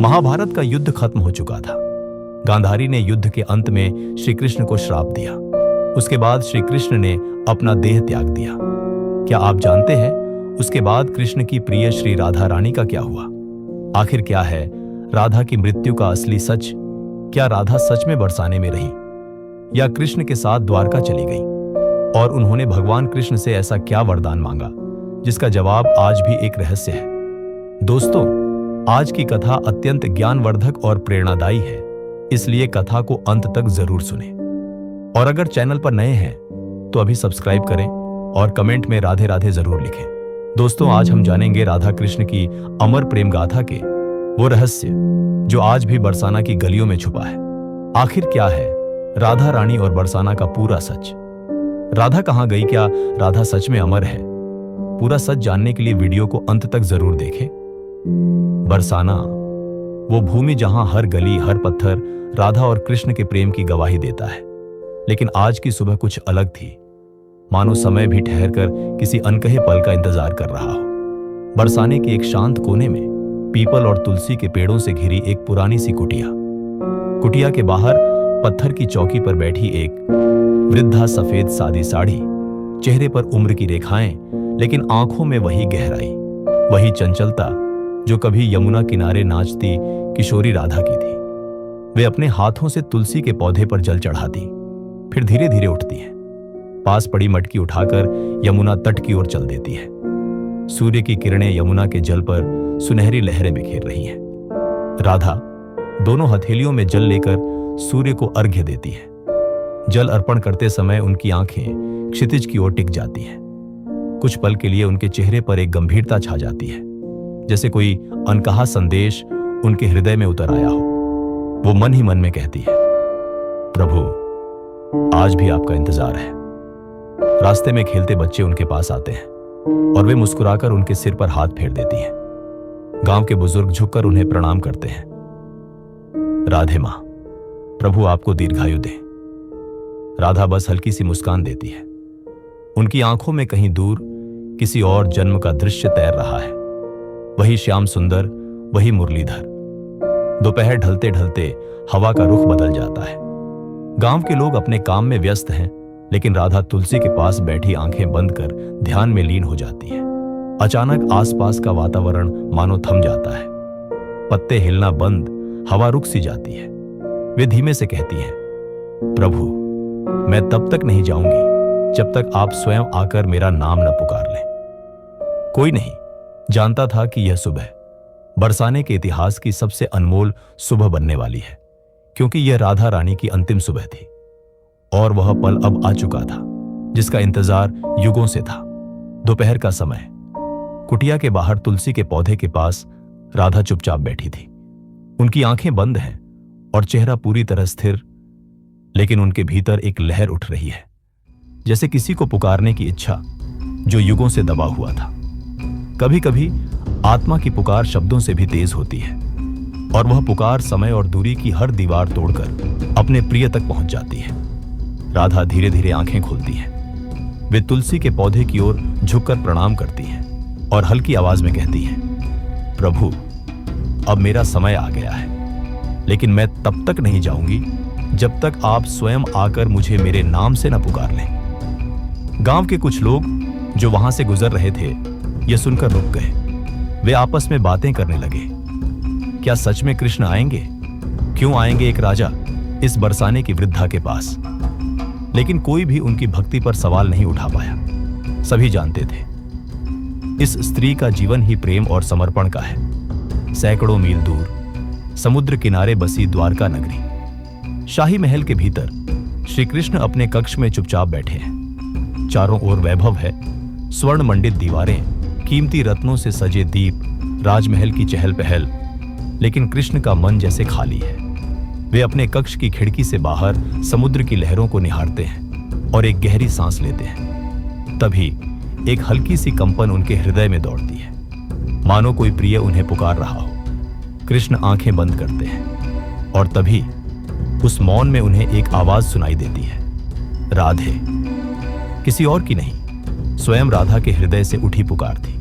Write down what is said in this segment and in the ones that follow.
महाभारत का युद्ध खत्म हो चुका था। गांधारी ने युद्ध के अंत में श्री कृष्ण को श्राप दिया। उसके बाद श्री कृष्ण ने अपना देह त्याग दिया। क्या आप जानते हैं उसके बाद कृष्ण की प्रिय श्री राधा रानी का क्या हुआ? आखिर क्या है राधा की मृत्यु का असली सच? क्या राधा सच में बरसाने में रही या कृष्ण के साथ द्वारका चली गई? और उन्होंने भगवान कृष्ण से ऐसा क्या वरदान मांगा जिसका जवाब आज भी एक रहस्य है। दोस्तों, आज की कथा अत्यंत ज्ञानवर्धक और प्रेरणादायी है, इसलिए कथा को अंत तक जरूर सुनें। और अगर चैनल पर नए हैं तो अभी सब्सक्राइब करें और कमेंट में राधे राधे जरूर लिखें। दोस्तों, आज हम जानेंगे राधा कृष्ण की अमर प्रेम गाथा के वो रहस्य जो आज भी बरसाना की गलियों में छुपा है। आखिर क्या है राधा रानी और बरसाना का पूरा सच? राधा कहां गई? क्या राधा सच में अमर है? पूरा सच जानने के लिए वीडियो को अंत तक जरूर देखें। बरसाना, वो भूमि जहां हर गली हर पत्थर राधा और कृष्ण के प्रेम की गवाही देता है। लेकिन आज की सुबह कुछ अलग थी, मानो समय भी ठहरकर किसी अनकहे पल का इंतजार कर रहा हो। बरसाने के एक शांत कोने में पीपल और तुलसी के पेड़ों से घिरी एक पुरानी सी कुटिया के बाहर पत्थर की चौकी पर बैठी एक वृद्धा, सफेद सादी साड़ी, चेहरे पर उम्र की रेखाएं, लेकिन आंखों में वही गहराई, वही चंचलता जो कभी यमुना किनारे नाचती किशोरी राधा की थी। वे अपने हाथों से तुलसी के पौधे पर जल चढ़ाती, फिर धीरे धीरे उठती हैं, पास पड़ी मटकी उठाकर यमुना तट की ओर चल देती है। सूर्य की किरणें यमुना के जल पर सुनहरी लहरें बिखेर रही हैं। राधा दोनों हथेलियों में जल लेकर सूर्य को अर्घ्य देती है। जल अर्पण करते समय उनकी आंखें क्षितिज की ओर टिक जाती हैं। कुछ पल के लिए उनके चेहरे पर एक गंभीरता छा जाती है, जैसे कोई अनकहा संदेश उनके हृदय में उतर आया हो। वो मन ही मन में कहती है, प्रभु, आज भी आपका इंतजार है। रास्ते में खेलते बच्चे उनके पास आते हैं और वे मुस्कुराकर उनके सिर पर हाथ फेर देती हैं। गांव के बुजुर्ग झुककर उन्हें प्रणाम करते हैं। राधे मां, प्रभु आपको दीर्घायु दे। राधा बस हल्की सी मुस्कान देती है। उनकी आंखों में कहीं दूर किसी और जन्म का दृश्य तैर रहा है। वही श्याम सुंदर, वही मुरलीधर। दोपहर ढलते ढलते हवा का रुख बदल जाता है। गांव के लोग अपने काम में व्यस्त हैं, लेकिन राधा तुलसी के पास बैठी आंखें बंद कर ध्यान में लीन हो जाती है। अचानक आसपास का वातावरण मानो थम जाता है। पत्ते हिलना बंद, हवा रुक सी जाती है। वे धीमे से कहती हैं, प्रभु, मैं तब तक नहीं जाऊंगी जब तक आप स्वयं आकर मेरा नाम न पुकार लें। कोई नहीं जानता था कि यह सुबह बरसाने के इतिहास की सबसे अनमोल सुबह बनने वाली है, क्योंकि यह राधा रानी की अंतिम सुबह थी और वह पल अब आ चुका था जिसका इंतजार युगों से था। दोपहर का समय, कुटिया के बाहर तुलसी के पौधे के पास राधा चुपचाप बैठी थी। उनकी आंखें बंद हैं और चेहरा पूरी तरह स्थिर, लेकिन उनके भीतर एक लहर उठ रही है, जैसे किसी को पुकारने की इच्छा जो युगों से दबा हुआ था। कभी कभी आत्मा की पुकार शब्दों से भी तेज होती है और वह पुकार समय और दूरी की हर दीवार तोड़कर अपने प्रिय तक पहुंच जाती है। राधा धीरे धीरे आंखें खोलती हैं। वे तुलसी के पौधे की ओर झुककर प्रणाम करती हैं और हल्की आवाज में कहती हैं, प्रभु, अब मेरा समय आ गया है, लेकिन मैं तब तक नहीं जाऊंगी जब तक आप स्वयं आकर मुझे मेरे नाम से न पुकार लें। गांव के कुछ लोग जो वहां से गुजर रहे थे यह सुनकर रुक गए। वे आपस में बातें करने लगे। क्या सच में कृष्ण आएंगे? क्यों आएंगे एक राजा इस बरसाने की वृद्धा के पास? लेकिन कोई भी उनकी भक्ति पर सवाल नहीं उठा पाया। सभी जानते थे इस स्त्री का जीवन ही प्रेम और समर्पण का है। सैकड़ों मील दूर समुद्र किनारे बसी द्वारका नगरी, शाही महल के भीतर श्री कृष्ण अपने कक्ष में चुपचाप बैठे हैं। चारों ओर वैभव है, स्वर्ण मंडित दीवारें, कीमती रत्नों से सजे दीप, राजमहल की चहल पहल, लेकिन कृष्ण का मन जैसे खाली है। वे अपने कक्ष की खिड़की से बाहर समुद्र की लहरों को निहारते हैं और एक गहरी सांस लेते हैं। तभी एक हल्की सी कंपन उनके हृदय में दौड़ती है, मानो कोई प्रिय उन्हें पुकार रहा हो। कृष्ण आंखें बंद करते हैं और तभी उस मौन में उन्हें एक आवाज सुनाई देती है, राधे। किसी और की नहीं, स्वयं राधा के हृदय से उठी पुकार थी।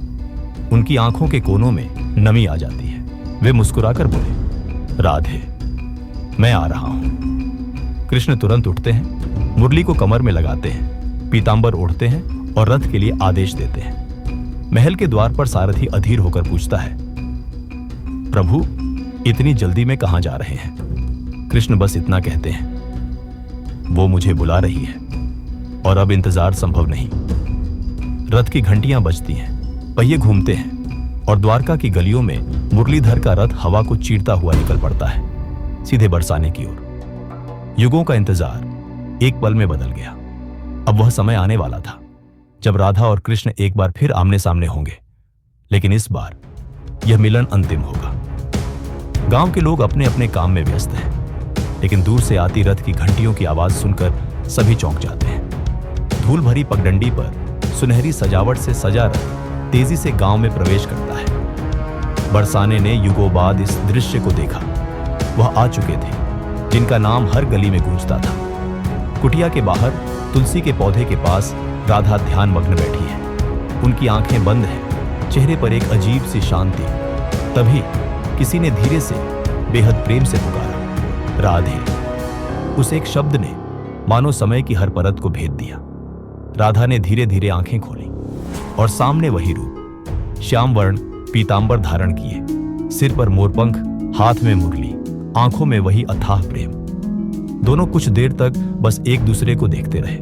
उनकी आंखों के कोनों में नमी आ जाती है। वे मुस्कुराकर बोले, राधे, मैं आ रहा हूं। कृष्ण तुरंत उठते हैं, मुरली को कमर में लगाते हैं, पीतांबर ओढ़ते हैं और रथ के लिए आदेश देते हैं। महल के द्वार पर सारथी अधीर होकर पूछता है, प्रभु, इतनी जल्दी में कहां जा रहे हैं? कृष्ण बस इतना कहते हैं, वो मुझे बुला रही है और अब इंतजार संभव नहीं। रथ की घंटियां बजती हैं, पहिए घूमते हैं और द्वारका की गलियों में मुरलीधर का रथ हवा को चीरता हुआ निकल पड़ता है, सीधे बरसाने की ओर। युगों का इंतजार एक पल में बदल गया। अब वह समय आने वाला था जब राधा और कृष्ण एक बार फिर आमने सामने होंगे, लेकिन इस बार यह मिलन अंतिम होगा। गांव के लोग अपने अपने काम में व्यस्त हैं, लेकिन दूर से आती रथ की घंटियों की आवाज सुनकर सभी चौंक जाते हैं। धूल भरी पगडंडी पर सुनहरी सजावट से सजा रथ तेजी से गांव में प्रवेश करता है। बरसाने ने युगों बाद इस दृश्य को देखा। वह आ चुके थे जिनका नाम हर गली में गूंजता था। कुटिया के बाहर तुलसी के पौधे के पास राधा ध्यान मग्न बैठी है। उनकी आंखें बंद हैं, चेहरे पर एक अजीब सी शांति। तभी किसी ने धीरे से बेहद प्रेम से पुकारा, राधे। उस एक शब्द ने मानो समय की हर परत को भेद दिया। राधा ने धीरे धीरे आंखें खोली और सामने वही रूप, श्याम वर्ण पीतांबर धारण किए, सिर पर मोरपंख, हाथ में मुरली, आंखों में वही अथाह प्रेम। दोनों कुछ देर तक बस एक दूसरे को देखते रहे।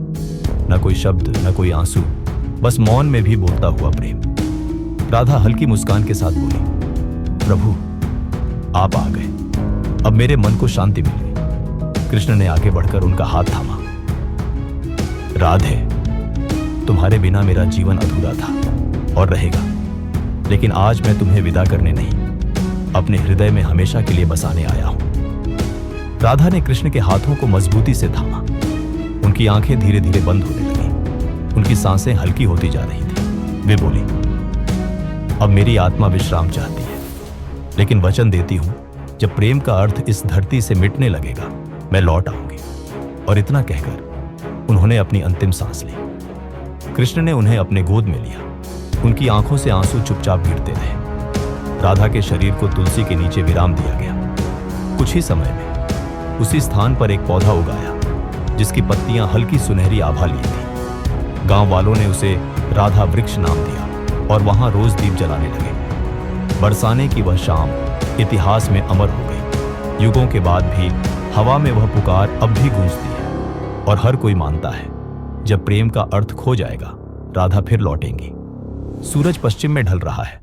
न कोई शब्द, न कोई आंसू, बस मौन में भी बोलता हुआ प्रेम। राधा हल्की मुस्कान के साथ बोली, प्रभु, आप आ गए, अब मेरे मन को शांति मिल गई। कृष्ण ने आगे बढ़कर उनका हाथ थामा। राधे, तुम्हारे बिना मेरा जीवन अधूरा था और रहेगा, लेकिन आज मैं तुम्हें विदा करने नहीं, अपने हृदय में हमेशा के लिए बसाने आया हूं। राधा ने कृष्ण के हाथों को मजबूती से थामा। उनकी आंखें धीरे धीरे बंद होने लगी, उनकी सांसें हल्की होती जा रही थी। वे बोली, अब मेरी आत्मा विश्राम चाहती है, लेकिन वचन देती हूं, जब प्रेम का अर्थ इस धरती से मिटने लगेगा, मैं लौट आऊंगी। और इतना कहकर उन्होंने अपनी अंतिम सांस ली। कृष्ण ने उन्हें अपने गोद में लिया। उनकी आंखों से आंसू चुपचाप गिरते रहे। राधा के शरीर को तुलसी के नीचे विराम दिया गया। कुछ ही समय में उसी स्थान पर एक पौधा उगाया, जिसकी पत्तियां हल्की सुनहरी आभा ली थी। गांव वालों ने उसे राधा वृक्ष नाम दिया और वहां रोज दीप जलाने लगे। बरसाने की वह शाम इतिहास में अमर हो गई। युगों के बाद भी हवा में वह पुकार अब भी गूंजती है और हर कोई मानता है, जब प्रेम का अर्थ खो जाएगा, राधा फिर लौटेंगी। सूरज पश्चिम में ढल रहा है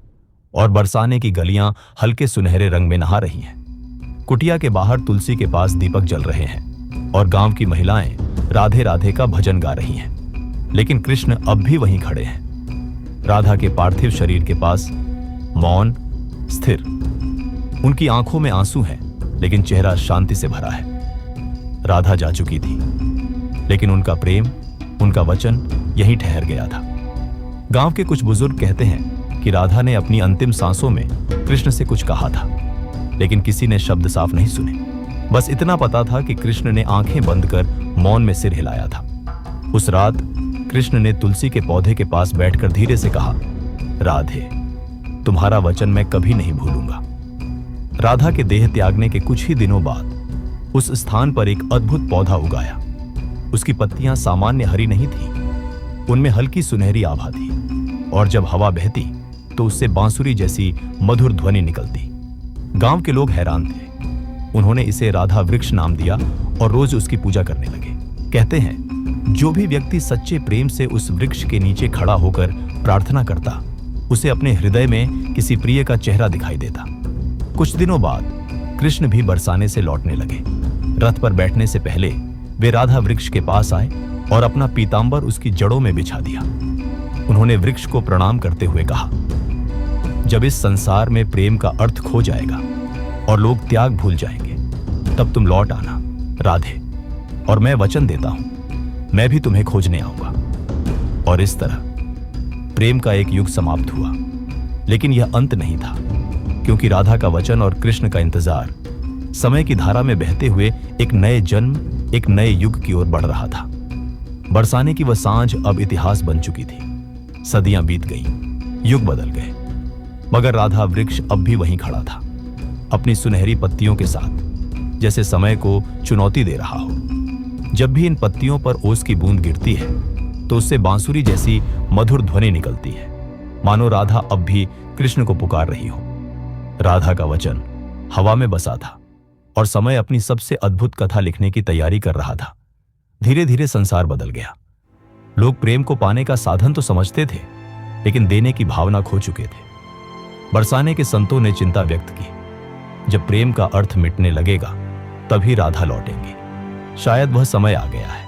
और बरसाने की गलियां हल्के सुनहरे रंग में नहा रही हैं। कुटिया के बाहर तुलसी के पास दीपक जल रहे हैं और गांव की महिलाएं राधे राधे का भजन गा रही हैं। लेकिन कृष्ण अब भी वहीं खड़े हैं, राधा के पार्थिव शरीर के पास, मौन, स्थिर। उनकी आंखों में आंसू हैं, लेकिन चेहरा शांति से भरा है। राधा जा चुकी थी, लेकिन उनका प्रेम, उनका वचन यहीं ठहर गया था। गांव के कुछ बुजुर्ग कहते हैं कि राधा ने अपनी अंतिम सांसों में कृष्ण से कुछ कहा था, लेकिन किसी ने शब्द साफ नहीं सुने। बस इतना पता था कि कृष्ण ने आंखें बंद कर मौन में सिर हिलाया था। उस रात कृष्ण ने तुलसी के पौधे के पास बैठकर धीरे से कहा, राधे, तुम्हारा वचन मैं कभी नहीं भूलूंगा। राधा के देह त्यागने के कुछ ही दिनों बाद उस स्थान पर एक अद्भुत पौधा उगाया। उसकी पत्तियां सामान्य हरी नहीं थीं, उनमें हल्की सुनहरी आभा थी और जब हवा बहती तो उससे बांसुरी जैसी मधुर ध्वनि निकलती। गांव के लोग हैरान थे। उन्होंने इसे राधा वृक्ष नाम दिया और रोज उसकी पूजा करने लगे। कहते हैं, जो भी व्यक्ति सच्चे प्रेम से उस वृक्ष के नीचे खड़ा होकर प्रार्थना करता, उसे अपने हृदय में किसी प्रिय का चेहरा दिखाई देता। कुछ दिनों बाद कृष्ण भी बरसाने से लौटने लगे। रथ पर बैठने से पहले वे राधा वृक्ष के पास आए और अपना पीतांबर उसकी जड़ों में बिछा दिया। उन्होंने वृक्ष को प्रणाम करते हुए कहा, जब इस संसार में प्रेम का अर्थ खो जाएगा और लोग त्याग भूल जाएंगे, तब तुम लौट आना, राधे। और मैं वचन देता हूं, मैं भी तुम्हें खोजने आऊंगा। और इस तरह प्रेम का एक युग समाप्त हुआ। लेकिन यह अंत नहीं था, क्योंकि राधा का वचन और कृष्ण का इंतजार समय की धारा में बहते हुए एक नए जन्म, एक नए युग की ओर बढ़ रहा था। बरसाने की वह सांझ अब इतिहास बन चुकी थी। सदियां बीत गईं, युग बदल गए, मगर राधा वृक्ष अब भी वहीं खड़ा था। अपनी सुनहरी पत्तियों के साथ, जैसे समय को चुनौती दे रहा हो। जब भी इन पत्तियों पर ओस की बूंद गिरती है तो उससे बांसुरी जैसी मधुर ध्वनि निकलती है, मानो राधा अब भी कृष्ण को पुकार रही हो। राधा का वचन हवा में बसा था और समय अपनी सबसे अद्भुत कथा लिखने की तैयारी कर रहा था। धीरे धीरे संसार बदल गया। लोग प्रेम को पाने का साधन तो समझते थे, लेकिन देने की भावना खो चुके थे। बरसाने के संतों ने चिंता व्यक्त की, जब प्रेम का अर्थ मिटने लगेगा तभी राधा लौटेंगे। शायद वह समय आ गया है।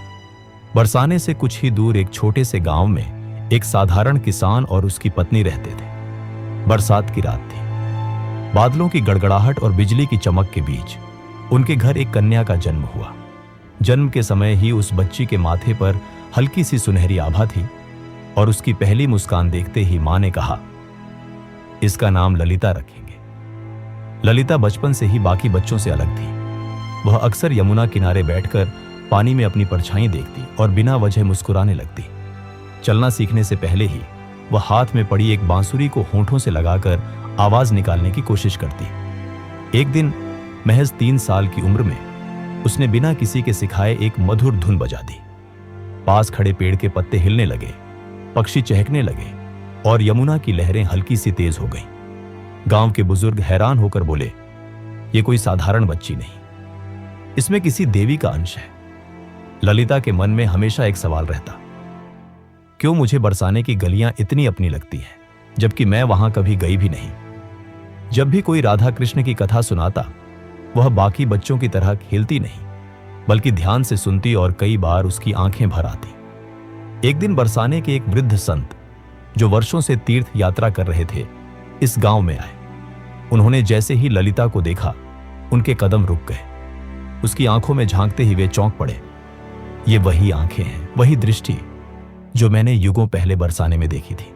बरसाने से कुछ ही दूर एक छोटे से गांव में एक साधारण किसान और उसकी पत्नी रहते थे। बरसात की रात थी। बादलों की गड़गड़ाहट और बिजली की चमक के बीच उनके घर एक कन्या का जन्म हुआ। जन्म के समय ही उस बच्ची के माथे पर हल्की सी सुनहरी आभा थी और उसकी पहली मुस्कान देखते ही मां ने कहा, इसका नाम ललिता रखेंगे। ललिता बचपन से ही बाकी बच्चों से अलग थी। वह अक्सर यमुना किनारे बैठकर पानी में अपनी परछाई देखती और बिना वजह मुस्कुराने लगती। चलना सीखने से पहले ही वह हाथ में पड़ी एक बांसुरी को होंठों से लगाकर आवाज निकालने की कोशिश करती। एक दिन महज 3 साल की उम्र में उसने बिना किसी के सिखाए एक मधुर धुन बजा दी। पास खड़े पेड़ के पत्ते हिलने लगे, पक्षी चहकने लगे और यमुना की लहरें हल्की सी तेज हो गईं। गांव के बुजुर्ग हैरान होकर बोले, ये कोई साधारण बच्ची नहीं, इसमें किसी देवी का अंश है। ललिता के मन में हमेशा एक सवाल रहता, क्यों मुझे बरसाने की गलियां इतनी अपनी लगती हैं, जबकि मैं वहां कभी गई भी नहीं। जब भी कोई राधा कृष्ण की कथा सुनाता, वह बाकी बच्चों की तरह खेलती नहीं, बल्कि ध्यान से सुनती और कई बार उसकी आंखें भर आती। एक दिन बरसाने के एक वृद्ध संत, जो वर्षों से तीर्थ यात्रा कर रहे थे, इस गांव में आए। उन्होंने जैसे ही ललिता को देखा, उनके कदम रुक गए। उसकी आंखों में झांकते ही वे चौंक पड़े। ये वही आंखें हैं, वही दृष्टि जो मैंने युगों पहले बरसाने में देखी थी।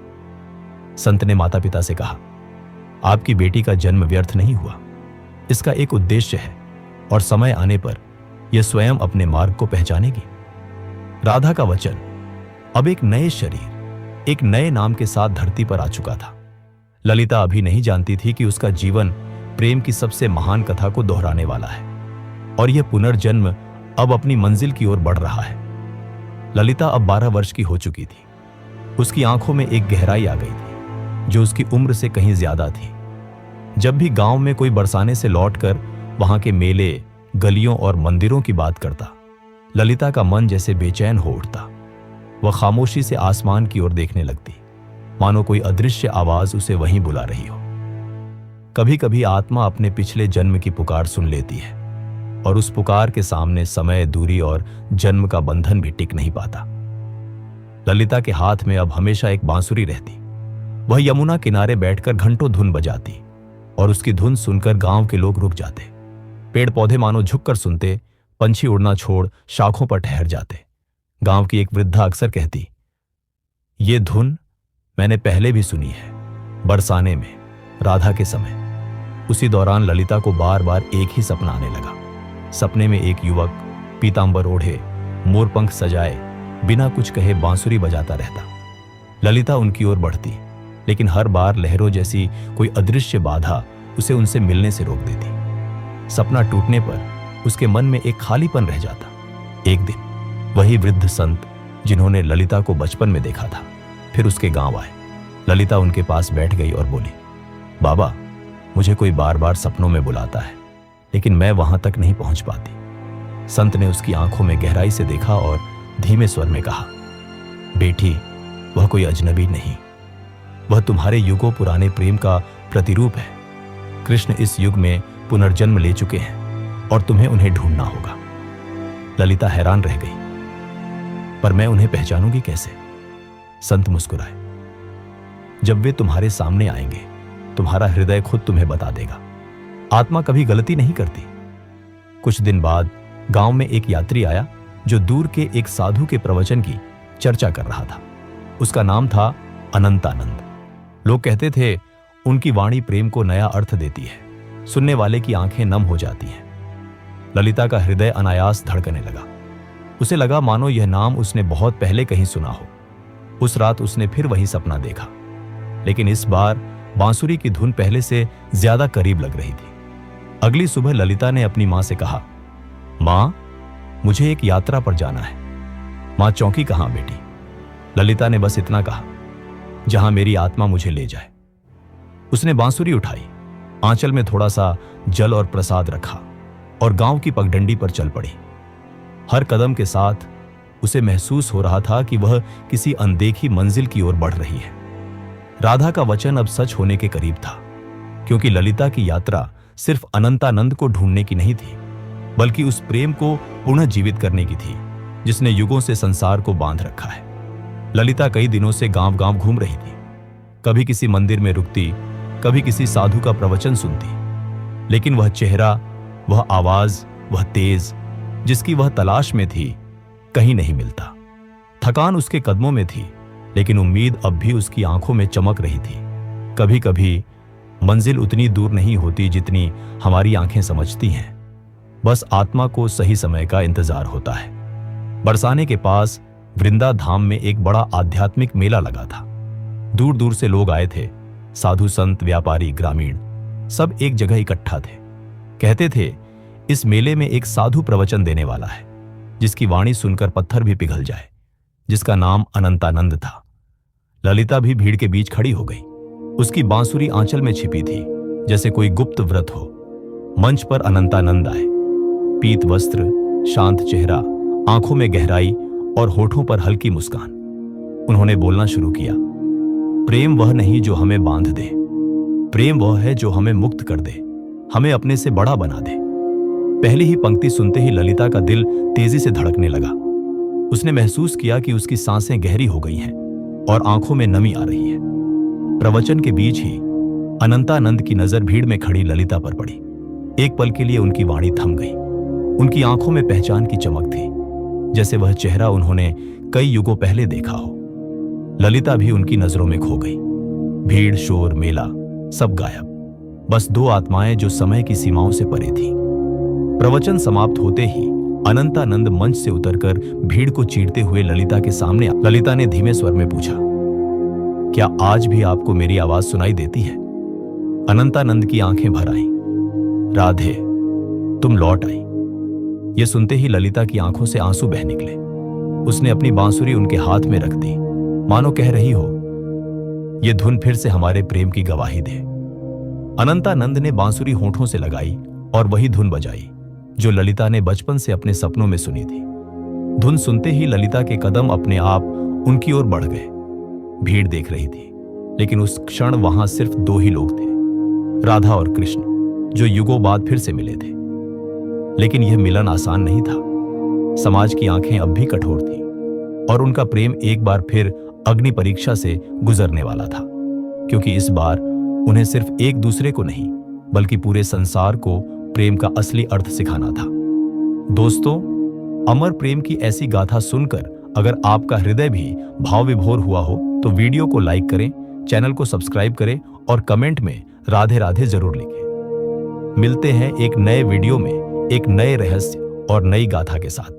संत ने माता पिता से कहा, आपकी बेटी का जन्म व्यर्थ नहीं हुआ। इसका एक उद्देश्य है और समय आने पर यह स्वयं अपने मार्ग को पहचानेगी। राधा का वचन अब एक नए शरीर, एक नए नाम के साथ धरती पर आ चुका था। ललिता अभी नहीं जानती थी कि उसका जीवन प्रेम की सबसे महान कथा को दोहराने वाला है और यह पुनर्जन्म अब अपनी मंजिल की ओर बढ़ रहा है। ललिता अब 12 वर्ष की हो चुकी थी। उसकी आंखों में एक गहराई आ गई थी जो उसकी उम्र से कहीं ज्यादा थी। जब भी गांव में कोई बरसाने से लौटकर वहां के मेले, गलियों और मंदिरों की बात करता, ललिता का मन जैसे बेचैन हो उठता। वह खामोशी से आसमान की ओर देखने लगती, मानो कोई अदृश्य आवाज उसे वहीं बुला रही हो। कभी कभी आत्मा अपने पिछले जन्म की पुकार सुन लेती है और उस पुकार के सामने समय, दूरी और जन्म का बंधन भी टिक नहीं पाता। ललिता के हाथ में अब हमेशा एक बांसुरी रहती। वह यमुना किनारे बैठकर घंटों धुन बजाती और उसकी धुन सुनकर गांव के लोग रुक जाते। पेड़ पौधे मानो झुककर सुनते, पंछी उड़ना छोड़ शाखों पर ठहर जाते। गांव की एक वृद्धा अक्सर कहती, ये धुन मैंने पहले भी सुनी है, बरसाने में, राधा के समय। उसी दौरान ललिता को बार बार एक ही सपना आने लगा। सपने में एक युवक पीतांबर ओढ़े, मोरपंख सजाए, बिना कुछ कहे बांसुरी बजाता रहता। ललिता उनकी ओर बढ़ती, लेकिन हर बार लहरों जैसी कोई अदृश्य बाधा उसे उनसे मिलने से रोक देती। सपना टूटने पर उसके मन में एक खालीपन रह जाता। एक दिन वही वृद्ध संत जिन्होंने ललिता को बचपन में देखा था, फिर उसके गांव आए। ललिता उनके पास बैठ गई और बोली, बाबा, मुझे कोई बार बार सपनों में बुलाता है, लेकिन मैं वहां तक नहीं पहुंच पाती। संत ने उसकी आंखों में गहराई से देखा और धीमे स्वर में कहा, बेटी, वह कोई अजनबी नहीं, वह तुम्हारे युगों पुराने प्रेम का प्रतिरूप है। कृष्ण इस युग में पुनर्जन्म ले चुके हैं और तुम्हें उन्हें ढूंढना होगा। ललिता हैरान रह गई, पर मैं उन्हें पहचानूंगी कैसे? संत मुस्कुराए, जब वे तुम्हारे सामने आएंगे, तुम्हारा हृदय खुद तुम्हें बता देगा। आत्मा कभी गलती नहीं करती। कुछ दिन बाद गांव में एक यात्री आया जो दूर के एक साधु के प्रवचन की चर्चा कर रहा था। उसका नाम था अनंतानंद। लोग कहते थे, उनकी वाणी प्रेम को नया अर्थ देती है, सुनने वाले की आंखें नम हो जाती हैं। ललिता का हृदय अनायास धड़कने लगा। उसे लगा मानो यह नाम उसने बहुत पहले कहीं सुना हो। उस रात उसने फिर वही सपना देखा, लेकिन इस बार बांसुरी की धुन पहले से ज्यादा करीब लग रही थी। अगली सुबह ललिता ने अपनी मां से कहा, मां, मुझे एक यात्रा पर जाना है। मां चौंकी, कहां बेटी? ललिता ने बस इतना कहा, जहां मेरी आत्मा मुझे ले जाए। उसने बांसुरी उठाई, आंचल में थोड़ा सा जल और प्रसाद रखा और गांव की पगडंडी पर चल पड़ी। हर कदम के साथ उसे महसूस हो रहा था कि वह किसी अनदेखी मंजिल की ओर बढ़ रही है। राधा का वचन अब सच होने के करीब था, क्योंकि ललिता की यात्रा सिर्फ अनंतानंद को ढूंढने की नहीं थी, बल्कि उस प्रेम को पुनः जीवित करने की थी जिसने युगों से संसार को बांध रखा है। ललिता कई दिनों से गांव-गांव घूम रही थी। कभी किसी मंदिर में रुकती, कभी किसी साधु का प्रवचन सुनती, लेकिन वह चेहरा, वह आवाज, वह तेज जिसकी वह तलाश में थी, कहीं नहीं मिलता। थकान उसके कदमों में थी, लेकिन उम्मीद अब भी उसकी आंखों में चमक रही थी। कभी कभी मंजिल उतनी दूर नहीं होती जितनी हमारी आंखें समझती हैं। बस आत्मा को सही समय का इंतजार होता है। बरसाने के पास वृंदा धाम में एक बड़ा आध्यात्मिक मेला लगा था। दूर दूर से लोग आए थे, साधु संत, व्यापारी, ग्रामीण, सब एक जगह इकट्ठा थे। कहते थे, इस मेले में एक साधु प्रवचन देने वाला है जिसकी वाणी सुनकर पत्थर भी पिघल जाए, जिसका नाम अनंतानंद था। ललिता भी भीड़ के बीच खड़ी हो गई। उसकी बांसुरी आंचल में छिपी थी, जैसे कोई गुप्त व्रत हो। मंच पर अनंतानंद आए। पीत वस्त्र, शांत चेहरा, आंखों में गहराई और होठों पर हल्की मुस्कान। उन्होंने बोलना शुरू किया, प्रेम वह नहीं जो हमें बांध दे, प्रेम वह है जो हमें मुक्त कर दे, हमें अपने से बड़ा बना दे। पहली ही पंक्ति सुनते ही ललिता का दिल तेजी से धड़कने लगा। उसने महसूस किया कि उसकी सांसें गहरी हो गई हैं और आंखों में नमी आ रही है। प्रवचन के बीच ही अनंतानंद की नजर भीड़ में खड़ी ललिता पर पड़ी। एक पल के लिए उनकी वाणी थम गई। उनकी आंखों में पहचान की चमक थी, जैसे वह चेहरा उन्होंने कई युगों पहले देखा हो। ललिता भी उनकी नजरों में खो गई। भीड़, शोर, मेला, सब गायब। बस दो आत्माएं जो समय की सीमाओं से परे थीं। प्रवचन समाप्त होते ही अनंतानंद मंच से उतरकर भीड़ को चीरते हुए ललिता के सामने आ। ललिता ने धीमे स्वर में पूछा, क्या आज भी आपको मेरी आवाज सुनाई देती है? अनंतानंद की आंखें भर आईं। राधे, तुम लौट आई। ये सुनते ही ललिता की आंखों से आंसू बह निकले। उसने अपनी बांसुरी उनके हाथ में रख दी, मानो कह रही हो, ये धुन फिर से हमारे प्रेम की गवाही दे। अनंतानंद ने बांसुरी होठों से लगाई और वही धुन बजाई जो ललिता ने बचपन से अपने सपनों में सुनी थी। धुन सुनते ही ललिता के कदम अपने आप उनकी ओर बढ़ गए। भीड़ देख रही थी, लेकिन उस क्षण वहां सिर्फ दो ही लोग थे, राधा और कृष्ण, जो युगों बाद फिर से मिले थे। लेकिन यह मिलन आसान नहीं था। समाज की आंखें अब भी कठोर थीं और उनका प्रेम एक बार फिर अग्नि परीक्षा से गुजरने वाला था, क्योंकि इस बार उन्हें सिर्फ एक दूसरे को नहीं, बल्कि पूरे संसार को प्रेम का असली अर्थ सिखाना था। दोस्तों, अमर प्रेम की ऐसी गाथा सुनकर अगर आपका हृदय भी भाव विभोर हुआ हो तो वीडियो को लाइक करें, चैनल को सब्सक्राइब करें और कमेंट में राधे राधे जरूर लिखें। मिलते हैं एक नए वीडियो में एक नए रहस्य और नई गाथा के साथ।